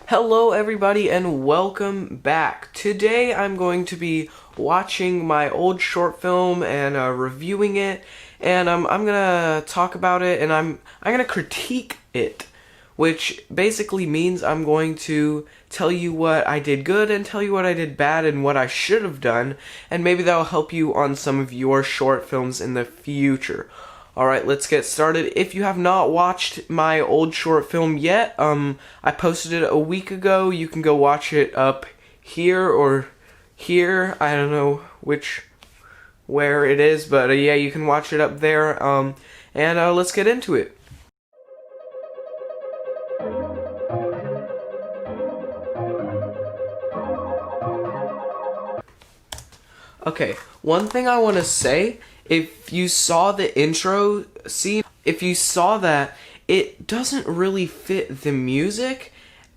Hello everybody and welcome back. Today I'm going to be watching my old short film and reviewing it, and I'm gonna talk about it, and I'm gonna critique it, which basically means I'm going to tell you what I did good and tell you what I did bad and what I should have done, and maybe that'll help you on some of your short films in the future. Alright, let's get started. If you have not watched my old short film yet, I posted it a week ago. You can go watch it up here or here. I don't know where it is, but yeah, you can watch it up there. And let's get into it. Okay, one thing I want to say, if you saw the intro scene, if you saw that, it doesn't really fit the music,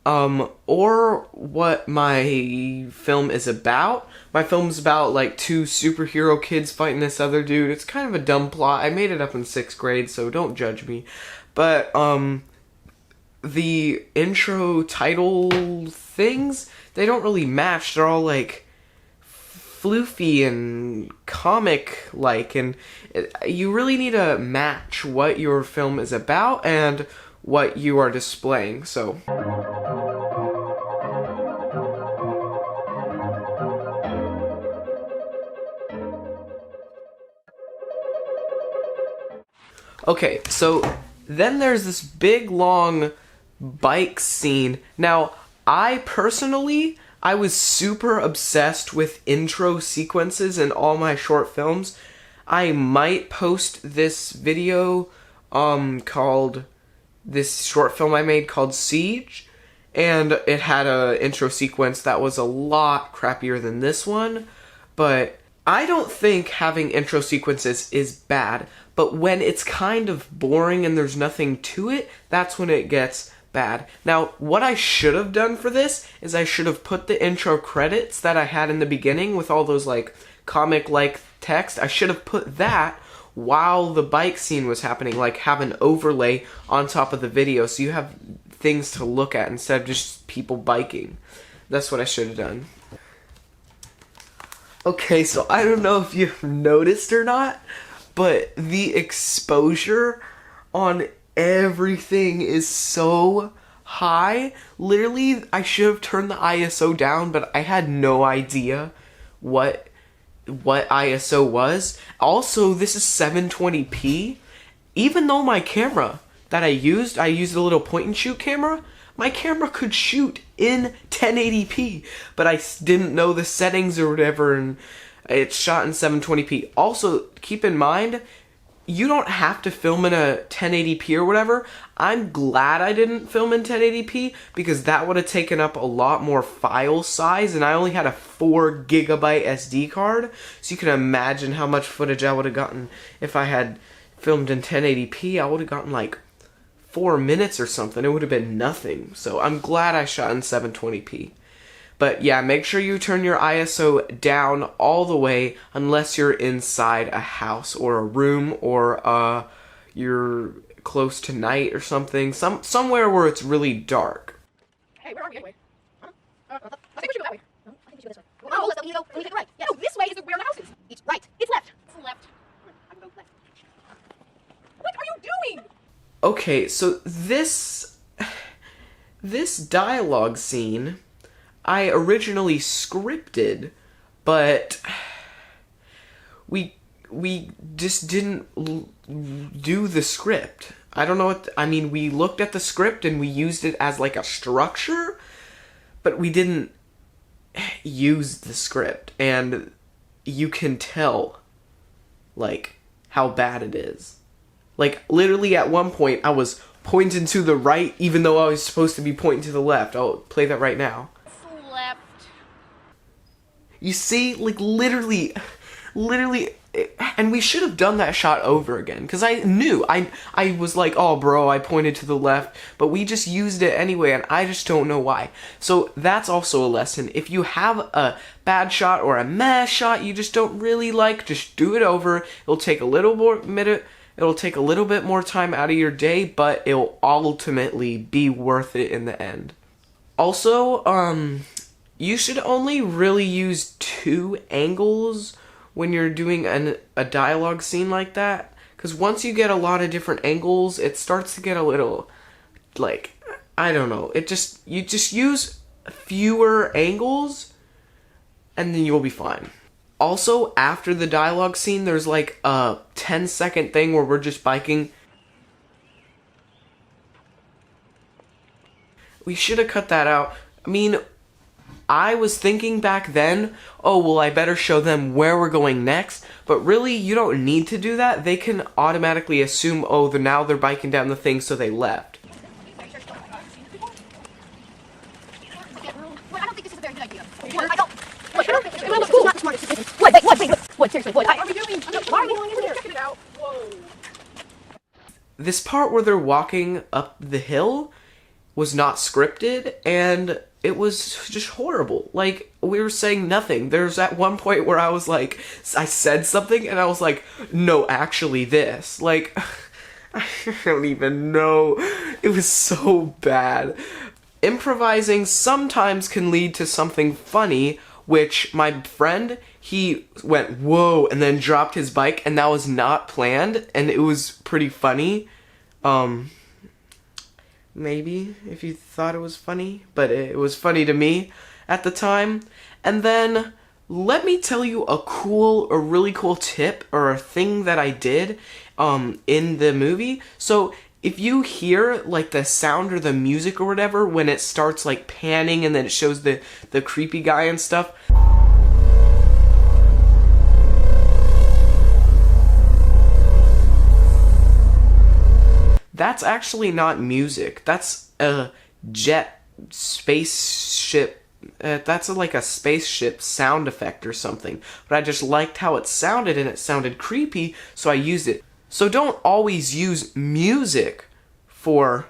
or what my film is about. My film's about, like, two superhero kids fighting this other dude. It's kind of a dumb plot. I made it up in 6th grade, so don't judge me. But, the intro title things, they don't really match. They're all, like, floofy and comic-like, and you really need to match what your film is about and what you are displaying, so. Okay, so then there's this big, long bike scene. Now, I was super obsessed with intro sequences in all my short films. I might post this video called this short film I made called Siege, and it had a intro sequence that was a lot crappier than this one, but I don't think having intro sequences is bad, but when it's kind of boring and there's nothing to it, that's when it gets bad. Now, what I should have done for this is I should have put the intro credits that I had in the beginning with all those, like, comic-like text. I should have put that while the bike scene was happening, like have an overlay on top of the video so you have things to look at instead of just people biking. That's what I should have done. Okay, so I don't know if you've noticed or not, but the exposure on everything is so high. Literally, I should have turned the ISO down, but I had no idea what ISO was. Also, this is 720p. Even though my camera that I used a little point and shoot camera, my camera could shoot in 1080p, but I didn't know the settings or whatever, and it shot in 720p. Also, keep in mind, you don't have to film in a 1080p or whatever. I'm glad I didn't film in 1080p because that would have taken up a lot more file size, and I only had a 4 GB SD card, so you can imagine how much footage I would have gotten if I had filmed in 1080p. I would have gotten like 4 minutes or something. It would have been nothing. So I'm glad I shot in 720p. But yeah, make sure you turn your ISO down all the way unless you're inside a house or a room or you're close to night or something. Somewhere where it's really dark. Hey, where are we anyway? Huh? I think we should go that way. No, I think we should go this way. Oh, let's go. Let me take the right. Yeah, no, this way is where the house is. It's right. It's left. It's left. I'm going left. What are you doing? Okay, so this dialogue scene I originally scripted, but we just didn't do the script. I don't know what, I mean, we looked at the script and we used it as like a structure, but we didn't use the script, and you can tell, like, how bad it is. Like, literally at one point, I was pointing to the right, even though I was supposed to be pointing to the left. I'll play that right now. Left. You see, like, literally, and we should have done that shot over again, because I knew, I was like, oh bro, I pointed to the left, but we just used it anyway, and I just don't know why. So that's also a lesson. If you have a bad shot or a meh shot you just don't really like, just do it over. It'll take a little bit more time out of your day, but it'll ultimately be worth it in the end. Also, you should only really use 2 angles when you're doing a dialogue scene like that. Because once you get a lot of different angles, it starts to get a little, like, I don't know. You just use fewer angles, and then you'll be fine. Also, after the dialogue scene, there's like a 10-second thing where we're just biking. We should have cut that out. I mean, I was thinking back then, oh, well, I better show them where we're going next. But really, you don't need to do that. They can automatically assume, oh, now they're biking down the thing, so they left. I don't think this is a very good idea. I don't. Who's not the smartest? What? Seriously, what? Are we doing? Why are we going in there? Checking it out. Whoa. This part where they're walking up the hill was not scripted, and it was just horrible. Like, we were saying nothing. There's at one point where I was like, I said something, and I was like, no, actually this. Like, I don't even know. It was so bad. Improvising sometimes can lead to something funny, which my friend, he went, whoa, and then dropped his bike, and that was not planned, and it was pretty funny. Maybe, if you thought it was funny, but it was funny to me at the time. And then, let me tell you a really cool tip, or a thing that I did, in the movie. So, if you hear, like, the sound or the music or whatever, when it starts, like, panning and then it shows the creepy guy and stuff, that's actually not music. That's a spaceship. That's like a spaceship sound effect or something. But I just liked how it sounded, and it sounded creepy, so I used it. So don't always use music for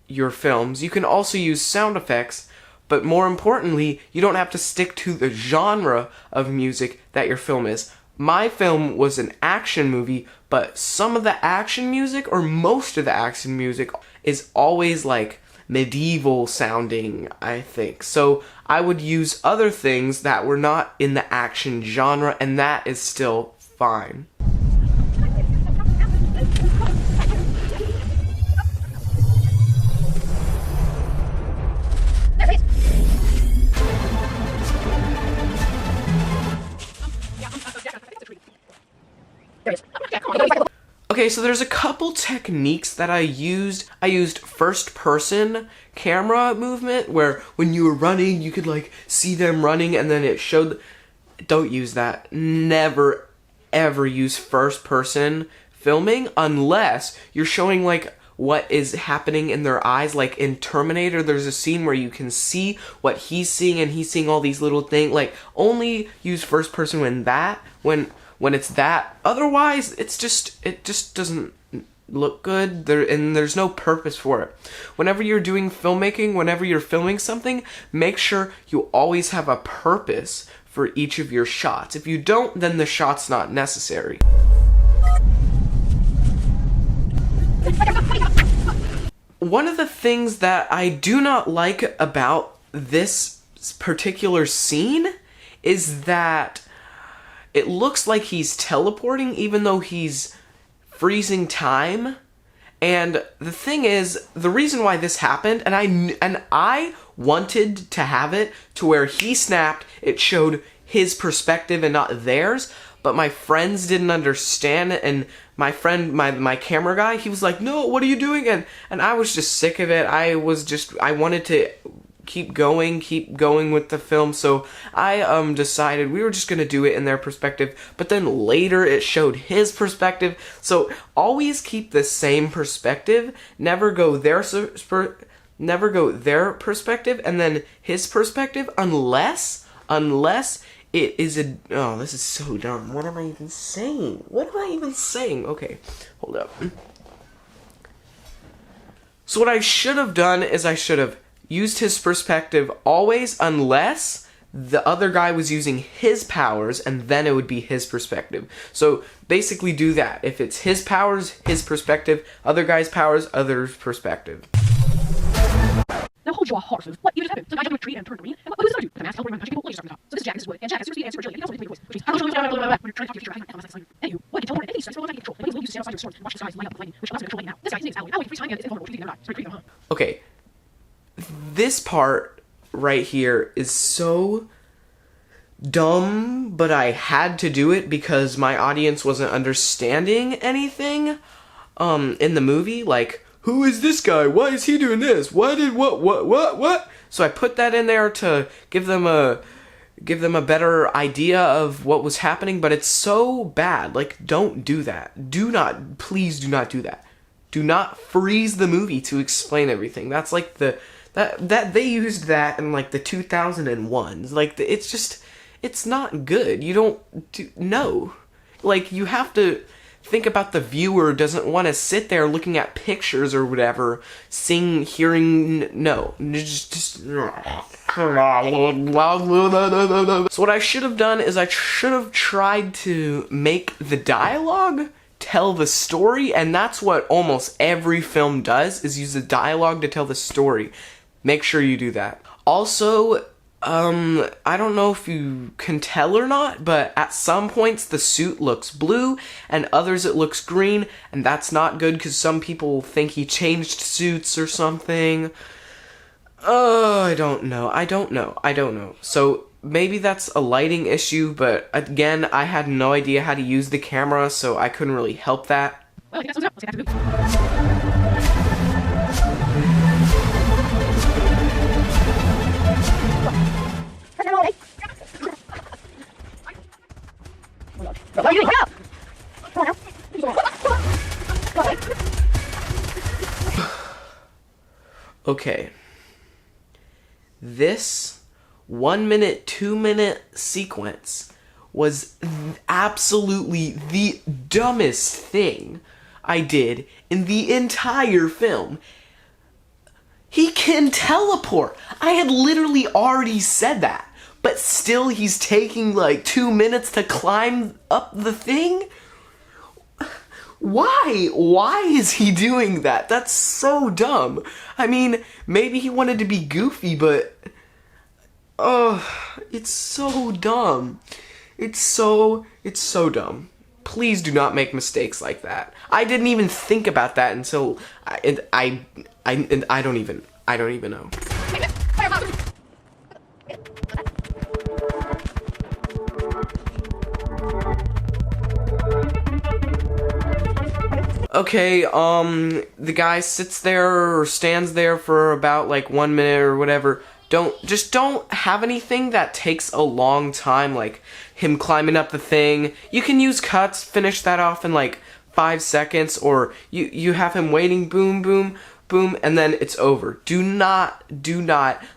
your films. You can also use sound effects, but more importantly, you don't have to stick to the genre of music that your film is. My film was an action movie, but some of the action music, or most of the action music, is always like medieval sounding, I think. So I would use other things that were not in the action genre, and that is still fine. Okay, so there's a couple techniques that I used. I used first-person camera movement, where when you were running, you could, like, see them running, and then it showed... Don't use that. Never, ever use first-person filming unless you're showing, like, what is happening in their eyes. Like, in Terminator, there's a scene where you can see what he's seeing, and he's seeing all these little things. Like, only use first-person when it's that. Otherwise, it just doesn't look good, and there's no purpose for it. Whenever you're doing filmmaking, whenever you're filming something, make sure you always have a purpose for each of your shots. If you don't, then the shot's not necessary. One of the things that I do not like about this particular scene is that it looks like he's teleporting, even though he's freezing time. And the thing is, the reason why this happened, and I wanted to have it to where he snapped, it showed his perspective and not theirs, but my friends didn't understand it, and my friend, my camera guy, he was like, no, what are you doing? And I was just sick of it. I wanted to keep going with the film, so I decided we were just gonna do it in their perspective, but then later it showed his perspective. So always keep the same perspective, never go their perspective and then his perspective, unless it is oh, this is so dumb. What am I even saying? Okay, hold up. So what I should have done is I should have used his perspective always, unless the other guy was using his powers, and then it would be his perspective. So basically do that. If it's his powers, his perspective, other guy's powers, other's perspective. Now hold would draw horses. What even just happened? Some guy jumped into a tree and turned green. And who's this dude? With a mask teleporting around punching people, laser stuff in the top. So this is Jack, this is Wood, and Jack has seriously and super agility, and he also makes a voice, which means when you're trying to talk to your future, I can anywho, Wood can teleport at any distance for a long time to control. And when he's able to stand outside your sword and watch the skies light up with lightning, which allows him to control lightning now. This guy, his name is Alloy. Alloy can freeze time and is invulnerable, which means he's gonna die. So pretty creepy, huh? Okay, this part right here is so dumb, but I had to do it because my audience wasn't understanding anything in the movie. Like, who is this guy? Why is he doing this? What? So I put that in there to give them a better idea of what was happening, but it's so bad. Like, don't do that. Please do not do that. Do not freeze the movie to explain everything. That's like that they used that in like the 2001s. Like, it's not good. You don't no. Like, you have to think about the viewer doesn't want to sit there looking at pictures or whatever, hearing, no. Just so what I should have done is I should have tried to make the dialogue tell the story, and that's what almost every film does, is use the dialogue to tell the story. Make sure you do that. Also, I don't know if you can tell or not, but at some points the suit looks blue, and others it looks green, and that's not good because some people think he changed suits or something. I don't know. So maybe that's a lighting issue, but again, I had no idea how to use the camera, so I couldn't really help that. Well, I think that sums it up. Let's get back to the movie. What are you doing? Come on now. Okay. This 1 minute, 2 minute sequence was absolutely the dumbest thing I did in the entire film. He can teleport. I had literally already said that. But still he's taking like 2 minutes to climb up the thing? Why? Why is he doing that? That's so dumb. I mean, maybe he wanted to be goofy, but it's so dumb. It's so dumb. Please do not make mistakes like that. I didn't even think about that until I don't even know. Okay, the guy sits there or stands there for about like 1 minute or whatever. Don't have anything that takes a long time, like him climbing up the thing. You can use cuts, finish that off in like 5 seconds, or you have him waiting, boom, boom, boom, and then it's over. Do not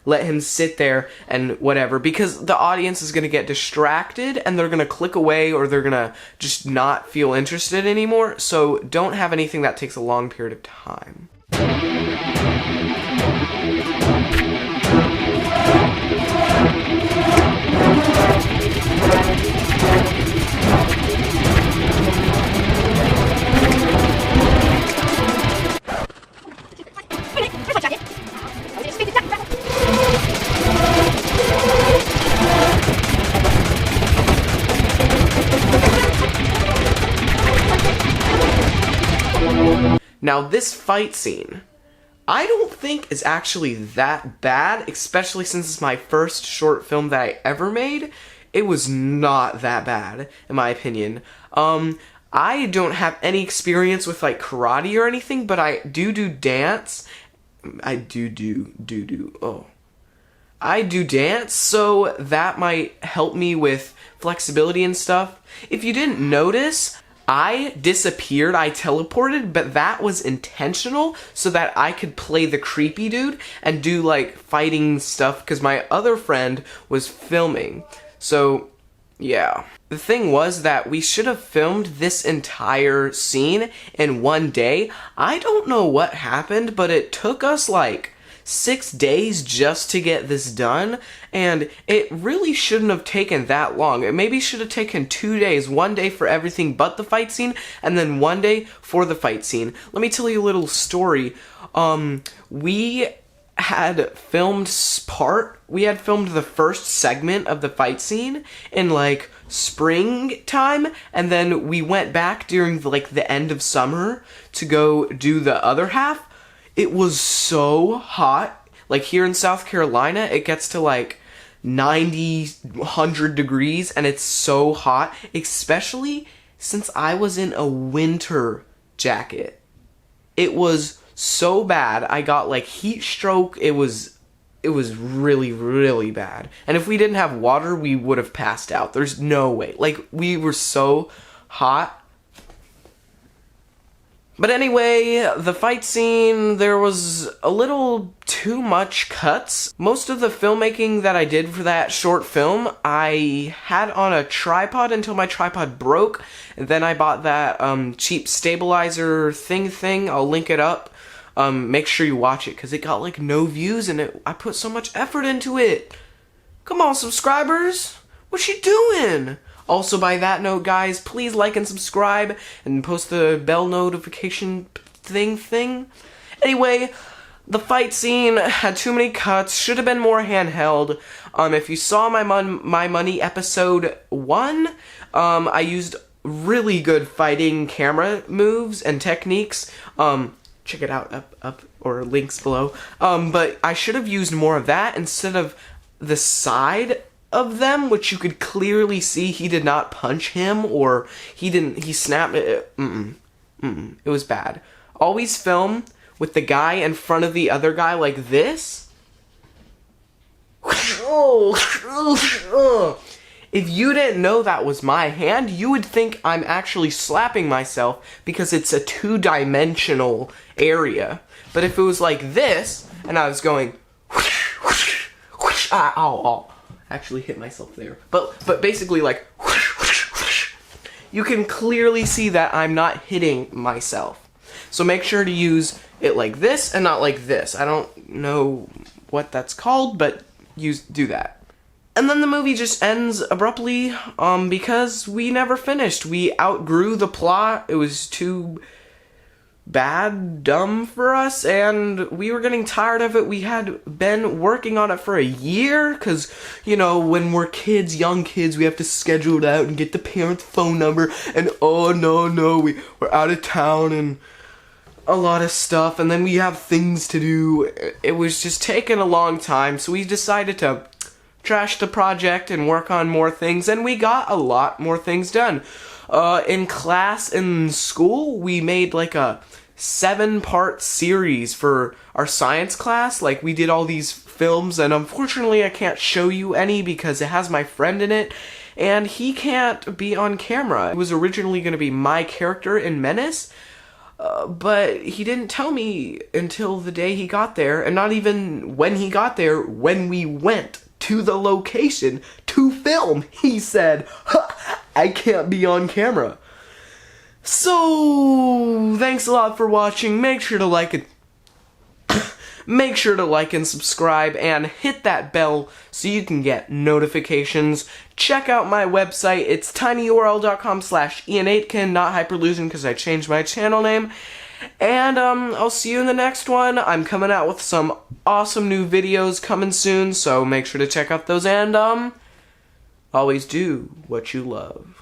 let him sit there and whatever, because the audience is going to get distracted and they're going to click away, or they're going to just not feel interested anymore. So don't have anything that takes a long period of time. Now, this fight scene, I don't think is actually that bad, especially since it's my first short film that I ever made. It was not that bad, in my opinion. I don't have any experience with, like, karate or anything, but I do dance. I do dance, so that might help me with flexibility and stuff. If you didn't notice, I disappeared, I teleported, but that was intentional so that I could play the creepy dude and do like fighting stuff because my other friend was filming. So, yeah. The thing was that we should have filmed this entire scene in 1 day. I don't know what happened, but it took us like 6 days just to get this done, and it really shouldn't have taken that long. It maybe should have taken 2 days, 1 day for everything but the fight scene, and then 1 day for the fight scene. Let me tell you a little story. We had filmed the first segment of the fight scene in like springtime, and then we went back during the end of summer to go do the other half. It was so hot. Like here in South Carolina, it gets to like 90, 100 degrees, and it's so hot, especially since I was in a winter jacket. It was so bad. I got like heat stroke. It was really, really bad. And if we didn't have water, we would have passed out. There's no way. Like, we were so hot. But anyway, the fight scene, there was a little too much cuts. Most of the filmmaking that I did for that short film, I had on a tripod until my tripod broke. And then I bought that cheap stabilizer thing. I'll link it up. Make sure you watch it, because it got like no views, and I put so much effort into it. Come on, subscribers. What you doing? Also, by that note, guys, please like and subscribe and post the bell notification thing. Anyway, the fight scene had too many cuts, should have been more handheld. If you saw my Money episode 1, I used really good fighting camera moves and techniques. Check it out up or links below. But I should have used more of that instead of the side of them, which you could clearly see he did not punch him, or he snapped it. It was bad. Always film with the guy in front of the other guy like this. If you didn't know that was my hand, you would think I'm actually slapping myself because it's a two-dimensional area. But if it was like this, and I was going, ow, actually hit myself there. But basically like, you can clearly see that I'm not hitting myself. So make sure to use it like this and not like this. I don't know what that's called, but do that. And then the movie just ends abruptly, because we never finished. We outgrew the plot. It was too dumb for us, and we were getting tired of it. We had been working on it for a year, because, you know, when we're young kids, we have to schedule it out and get the parent's phone number, and oh no, we're out of town, and a lot of stuff, and then we have things to do. It was just taking a long time, so we decided to trash the project and work on more things, and we got a lot more things done. In class, in school, we made like a 7-part series for our science class. Like, we did all these films, and unfortunately I can't show you any because it has my friend in it, and he can't be on camera. It was originally going to be my character in Menace, but he didn't tell me until the day he got there, and not even when he got there, when we went to the location to film, he said, I can't be on camera. So, thanks a lot for watching. Make sure to like and subscribe, and hit that bell so you can get notifications. Check out my website. It's tinyurl.com/Ian8ken, not Hyperlusion because I changed my channel name. And I'll see you in the next one. I'm coming out with some awesome new videos coming soon, so make sure to check out those, and always do what you love.